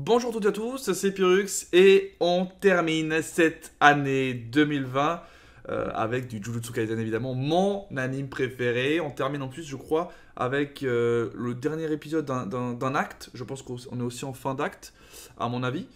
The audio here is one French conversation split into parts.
Bonjour toutes et à tous, c'est Pyrrhux et on termine cette année 2020 avec du Jujutsu Kaisen évidemment, mon anime préféré. On termine en plus je crois avec le dernier épisode d'un acte, je pense qu'on est aussi en fin d'acte à mon avis.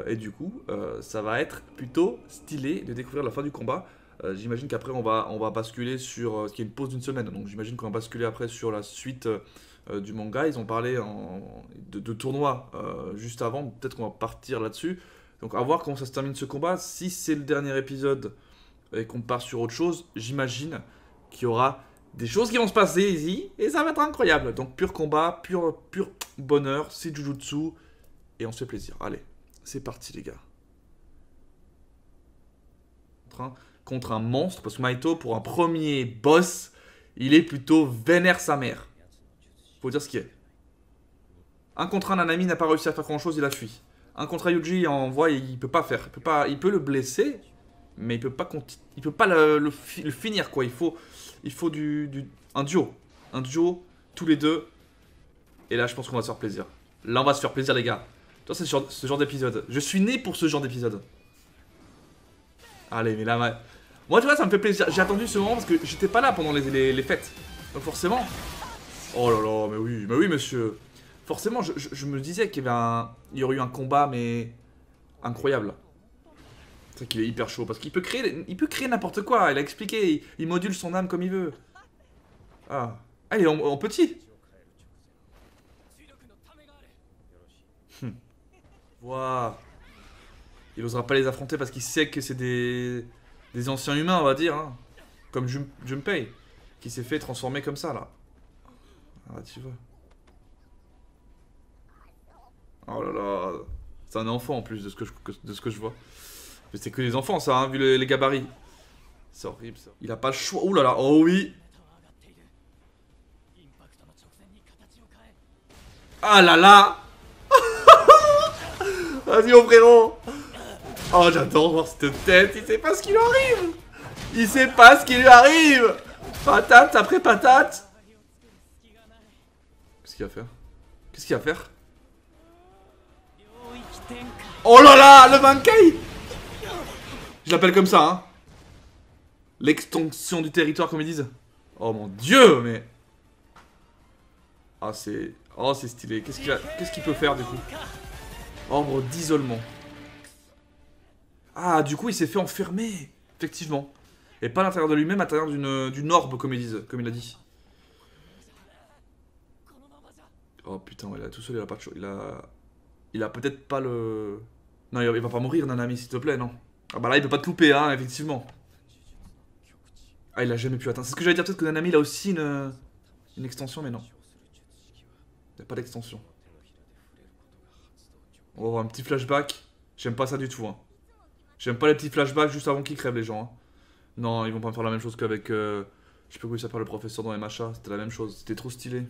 Et du coup ça va être plutôt stylé de découvrir la fin du combat. J'imagine qu'après on va basculer sur ce qui est une pause d'une semaine, donc j'imagine qu'on va basculer après sur la suite du manga. Ils ont parlé de tournoi juste avant, peut-être qu'on va partir là-dessus. Donc à voir comment ça se termine ce combat. Si c'est le dernier épisode et qu'on part sur autre chose, j'imagine qu'il y aura des choses qui vont se passer ici et ça va être incroyable. Donc pur combat, pur bonheur, c'est Jujutsu et on se fait plaisir. Allez, c'est parti les gars. Contre un monstre, parce que Mahito pour un premier boss, il est plutôt vénère sa mère. Faut dire ce qui est. Un contre un, Nanami n'a pas réussi à faire grand chose, il a fui. Un contre Yuji en voie, il peut pas faire. Il peut le blesser, mais il peut pas le finir quoi. Il faut un duo. Un duo, tous les deux. Et là, je pense qu'on va se faire plaisir. Là, on va se faire plaisir, les gars. Toi, c'est ce genre d'épisode. Je suis né pour ce genre d'épisode. Allez, mais là, moi, tu vois, ça me fait plaisir. J'ai attendu ce moment parce que j'étais pas là pendant les fêtes. Donc, forcément. Oh là là, mais oui, monsieur. Forcément, je me disais qu'il y aurait eu un combat, mais incroyable. C'est vrai qu'il est hyper chaud parce qu'il peut créer n'importe quoi. Il a expliqué, il module son âme comme il veut. Ah, il est en petit. Waouh. Il osera pas les affronter parce qu'il sait que c'est des anciens humains, on va dire, hein. Comme Junpei, qui s'est fait transformer comme ça là. Ah, tu vois. Oh là là. C'est un enfant en plus de ce que je vois. Mais c'est que les enfants ça, hein, vu les gabarits. C'est horrible ça. Il a pas le choix. Ouh là là, oh oui. Ah là là. Vas-y mon frérot. Oh j'adore voir cette tête. Il sait pas ce qui lui arrive. Il sait pas ce qui lui arrive. Patate après patate. Qu'est-ce qu'il va faire? Qu'est-ce qu'il va faire? Oh là là, le Bankai. Je l'appelle comme ça, hein. L'extension du territoire, comme ils disent. Oh mon dieu, mais... Ah, c'est... Oh, c'est stylé. Qu'est-ce qu'il peut faire, du coup? Ombre d'isolement. Ah, du coup, il s'est fait enfermer. Effectivement. Et pas à l'intérieur de lui-même, à l'intérieur d'une orbe, comme ils disent, comme il a dit. Oh putain, ouais, là, tout seul, il a pas de chose. Il a peut-être pas le... Non, il va pas mourir, Nanami, s'il te plaît, non. Ah bah là, il peut pas te louper, hein, effectivement. Ah, il a jamais pu atteindre. C'est ce que j'allais dire, peut-être que Nanami, il a aussi une extension, mais non. Il n'y a pas d'extension. On va avoir un petit flashback. J'aime pas ça du tout, hein. J'aime pas les petits flashbacks juste avant qu'ils crèvent, les gens, hein. Non, ils vont pas me faire la même chose qu'avec... je sais pas comment il s'appelle le professeur dans MHA. C'était la même chose. C'était trop stylé.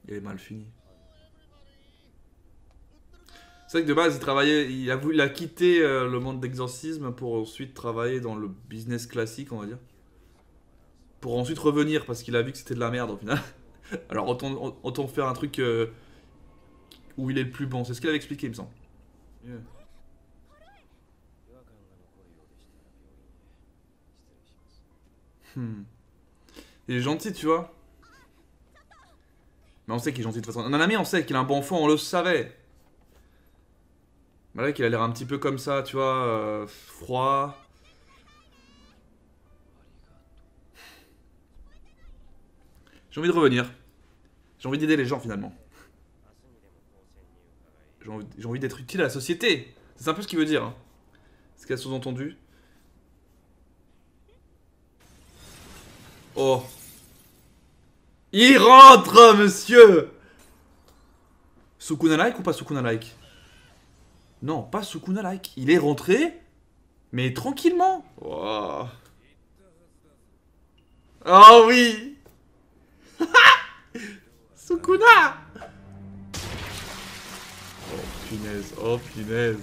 Il est mal fini. C'est vrai que de base, il a quitté le monde d'exorcisme pour ensuite travailler dans le business classique, on va dire. Pour ensuite revenir parce qu'il a vu que c'était de la merde au final. Alors autant faire un truc où il est le plus bon. C'est ce qu'il avait expliqué, il me semble. Yeah. Il est gentil, tu vois. Mais on sait qu'il est gentil de toute façon. Nanami, on sait qu'il a un bon fond, on le savait. Malgré qu'il a l'air un petit peu comme ça, tu vois, froid. J'ai envie de revenir. J'ai envie d'aider les gens finalement. J'ai envie d'être utile à la société. C'est un peu ce qu'il veut dire, hein. Ce qu'il a sous-entendu. Oh. Il rentre, monsieur. Sukuna-like ou pas Sukuna-like? Non, pas Sukuna-like. Il est rentré, mais tranquillement. Oh, oh oui. Sukuna. Oh punaise, oh punaise.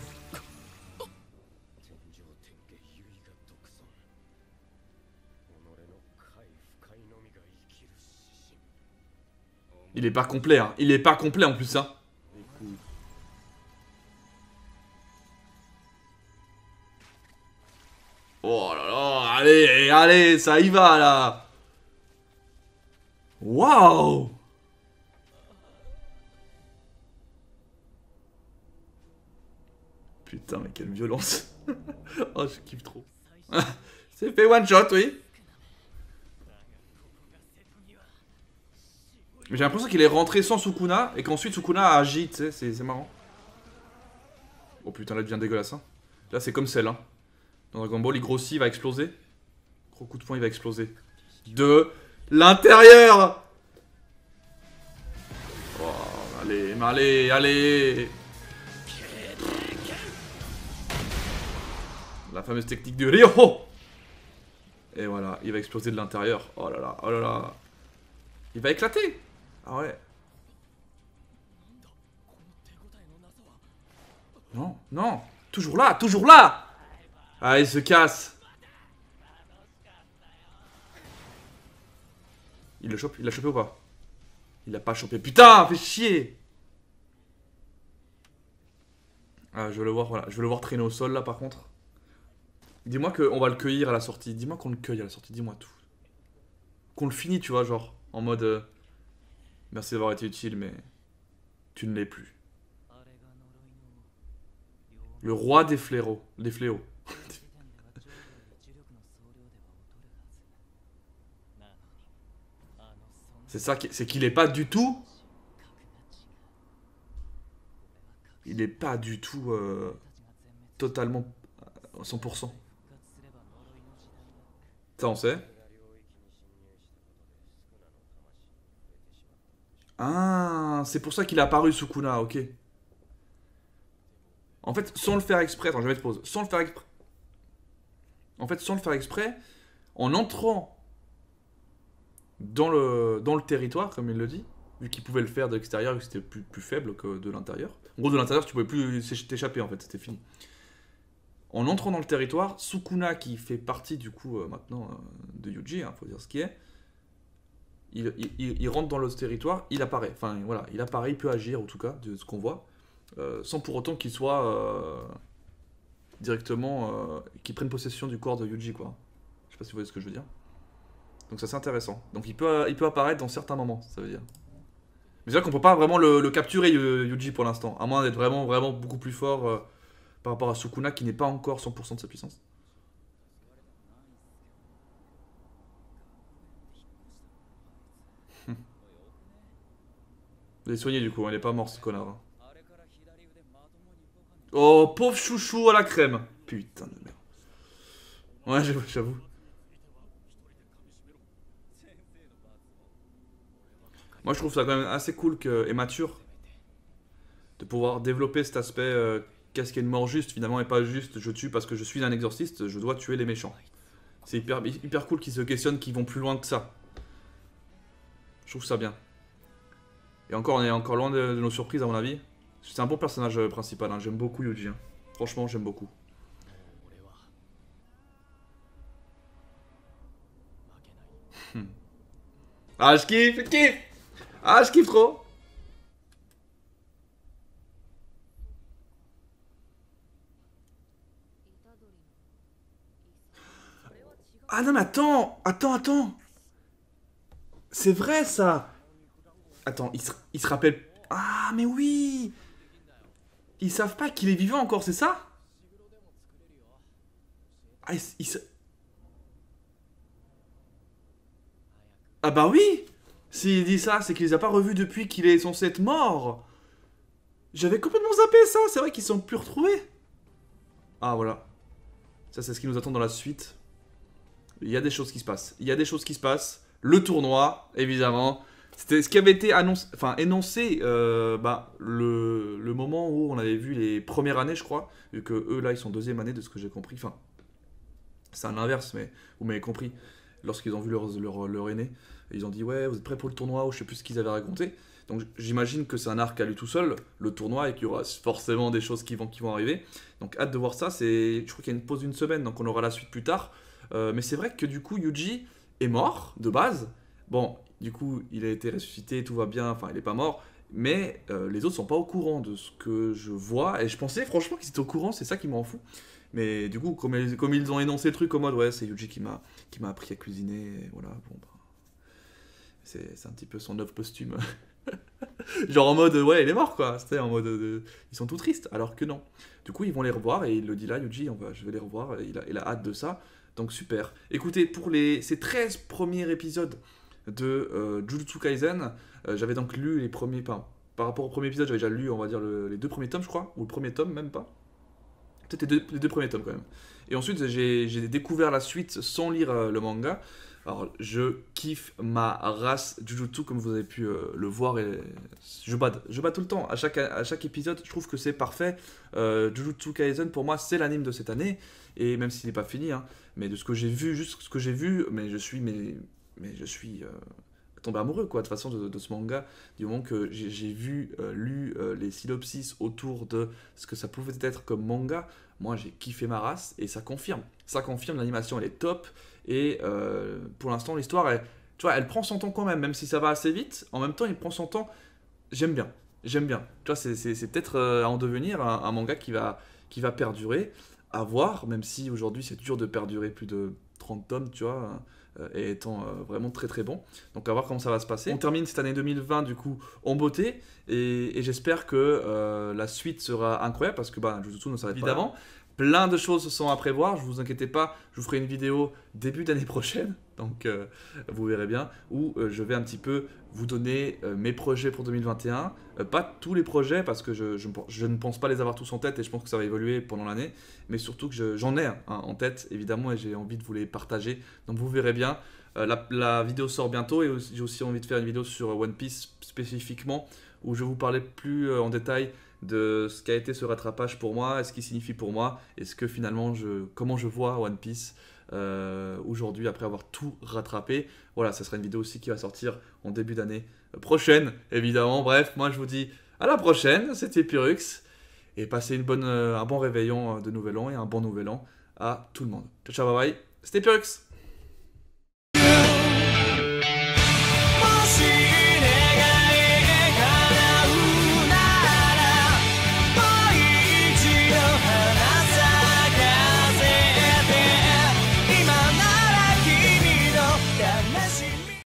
Il est pas complet, hein. Il est pas complet en plus, hein. Allez, allez, ça y va là. Waouh. Putain, mais quelle violence. Oh, je kiffe trop. C'est fait one shot, oui. Mais j'ai l'impression qu'il est rentré sans Sukuna et qu'ensuite Sukuna a agi, tu sais, c'est marrant. Oh putain, là, il devient dégueulasse. Hein. Là, c'est comme celle, hein. Dans Dragon Ball, il grossit, il va exploser. Gros coup de poing, il va exploser. De l'intérieur. Oh, allez, mais allez, allez. La fameuse technique de Ryo. Et voilà, il va exploser de l'intérieur. Oh là là, oh là là. Il va éclater. Ah ouais. Non, non. Toujours là, toujours là. Ah, il se casse. Il le chope, il l'a chopé ou pas? Il l'a pas chopé. Putain, fait chier. Ah, je veux le voir, voilà. Je veux le voir traîner au sol là par contre. Dis-moi qu'on va le cueillir à la sortie. Dis-moi qu'on le cueille à la sortie, dis-moi tout. Qu'on le finit, tu vois, genre. En mode... merci d'avoir été utile, mais... tu ne l'es plus. Le roi des fléaux. Des fléaux. C'est ça, c'est qu'il est pas du tout... Il est pas du tout... totalement... 100%. Ça, on sait. Ah, c'est pour ça qu'il a apparu Sukuna, ok. En fait, sans le faire exprès... Attends, je vais te pause. Sans le faire exprès... En fait, sans le faire exprès, en entrant dans le territoire, comme il le dit, vu qu'il pouvait le faire de l'extérieur, vu que c'était plus faible que de l'intérieur. En gros, de l'intérieur, tu pouvais plus t'échapper, en fait, c'était fini. En entrant dans le territoire, Sukuna, qui fait partie, du coup, maintenant, de Yuji, hein, faut dire ce qui est, il rentre dans le territoire, il apparaît. Enfin, voilà, il apparaît, il peut agir, en tout cas, de ce qu'on voit, sans pour autant qu'il soit directement... qu'il prenne possession du corps de Yuji, quoi. Je sais pas si vous voyez ce que je veux dire. Donc ça c'est intéressant. Donc il peut apparaître dans certains moments, ça veut dire. Mais c'est vrai qu'on peut pas vraiment le capturer Yuji pour l'instant, à moins d'être vraiment beaucoup plus fort par rapport à Sukuna qui n'est pas encore 100% de sa puissance. Il est soigné du coup, il est pas mort ce connard. Hein. Oh pauvre chouchou à la crème. Putain de merde. Ouais j'avoue. Moi je trouve ça quand même assez cool et mature de pouvoir développer cet aspect qu'est-ce qu'est une mort juste finalement et pas juste je tue parce que je suis un exorciste, je dois tuer les méchants. C'est hyper cool qu'ils se questionnent, qu'ils vont plus loin que ça. Je trouve ça bien. Et encore, on est encore loin de nos surprises à mon avis. C'est un bon personnage principal, hein. J'aime beaucoup Yuji. Hein. Franchement, j'aime beaucoup. Ah, je kiffe, je kiffe. Ah, je kiffe trop. Ah non mais attends. C'est vrai ça. Attends, il se rappelle... Ah mais oui. Ils savent pas qu'il est vivant encore, c'est ça? Ah, ah bah oui. S'il dit ça, c'est qu'il les a pas revus depuis qu'il est censé être mort. J'avais complètement zappé ça, c'est vrai qu'ils sont plus retrouvés. Ah voilà. Ça c'est ce qui nous attend dans la suite. Il y a des choses qui se passent. Il y a des choses qui se passent. Le tournoi, évidemment. C'était ce qui avait été annoncé, enfin, énoncé le moment où on avait vu les premières années, je crois. Vu que eux, là, ils sont deuxième année de ce que j'ai compris. Enfin, c'est un inverse, mais vous m'avez compris. Lorsqu'ils ont vu leur aîné, ils ont dit ouais, vous êtes prêts pour le tournoi ou je sais plus ce qu'ils avaient raconté. Donc j'imagine que c'est un arc à lui tout seul, le tournoi, et qu'il y aura forcément des choses qui vont arriver. Donc hâte de voir ça. Je crois qu'il y a une pause d'une semaine, donc on aura la suite plus tard. Mais c'est vrai que du coup, Yuji est mort de base. Bon, du coup, il a été ressuscité, tout va bien. Enfin, il est pas mort. Mais les autres sont pas au courant de ce que je vois. Et je pensais franchement qu'ils étaient au courant, c'est ça qui m'en fout. Mais du coup, comme ils ont énoncé le truc en mode, ouais, c'est Yuji qui m'a appris à cuisiner, et voilà, bon, bah, c'est un petit peu son œuvre posthume. Genre en mode, ouais, il est mort, quoi. C'était en mode, ils sont tout tristes, alors que non. Du coup, ils vont les revoir, et il le dit là, Yuji, je vais les revoir, il a hâte de ça. Donc super. Écoutez, pour ces 13 premiers épisodes de Jujutsu Kaisen, j'avais donc lu les premiers, par rapport au premier épisode, j'avais déjà lu, on va dire, les 2 premiers tomes, je crois, ou le premier tome, même pas. Peut-être les deux premiers tomes, quand même. Et ensuite, j'ai découvert la suite sans lire le manga. Alors, je kiffe ma race Jujutsu, comme vous avez pu le voir. Et je bats tout le temps. À chaque épisode, je trouve que c'est parfait. Jujutsu Kaisen, pour moi, c'est l'anime de cette année. Et même s'il n'est pas fini, hein, mais de ce que j'ai vu, juste ce que j'ai vu, mais je suis tombé amoureux, quoi, de toute façon, de ce manga. Du moment que j'ai vu, lu les synopsis autour de ce que ça pouvait être comme manga, moi, j'ai kiffé ma race. Et ça confirme. Ça confirme, l'animation, elle est top. Et pour l'instant, l'histoire, tu vois, elle prend son temps quand même, même si ça va assez vite. En même temps, il prend son temps. J'aime bien. J'aime bien. Tu vois, c'est peut-être à en devenir un manga qui va perdurer. À voir, même si aujourd'hui, c'est dur de perdurer plus de 30 tomes, tu vois, et étant vraiment très très bon. Donc, à voir comment ça va se passer. On termine cette année 2020, du coup, en beauté. Et j'espère que la suite sera incroyable, parce que Jujutsu ne s'arrête pas évidemment. Plein de choses sont à prévoir, je vous inquiétez pas, je vous ferai une vidéo début d'année prochaine, donc vous verrez bien, où je vais un petit peu vous donner mes projets pour 2021. Pas tous les projets, parce que je ne pense pas les avoir tous en tête, et je pense que ça va évoluer pendant l'année, mais surtout que j'en ai en tête, évidemment, et j'ai envie de vous les partager, donc vous verrez bien. La vidéo sort bientôt, et j'ai aussi envie de faire une vidéo sur One Piece spécifiquement, où je vais vous parler plus en détail de ce qu'a été ce rattrapage pour moi, et ce qu'il signifie pour moi, et ce que finalement comment je vois One Piece aujourd'hui après avoir tout rattrapé. Voilà, ça sera une vidéo aussi qui va sortir en début d'année prochaine, évidemment. Bref, moi je vous dis à la prochaine, c'était Pyrrhux, et passez un bon réveillon de Nouvel An et un bon Nouvel An à tout le monde. Ciao, ciao, bye bye, c'était Pyrrhux.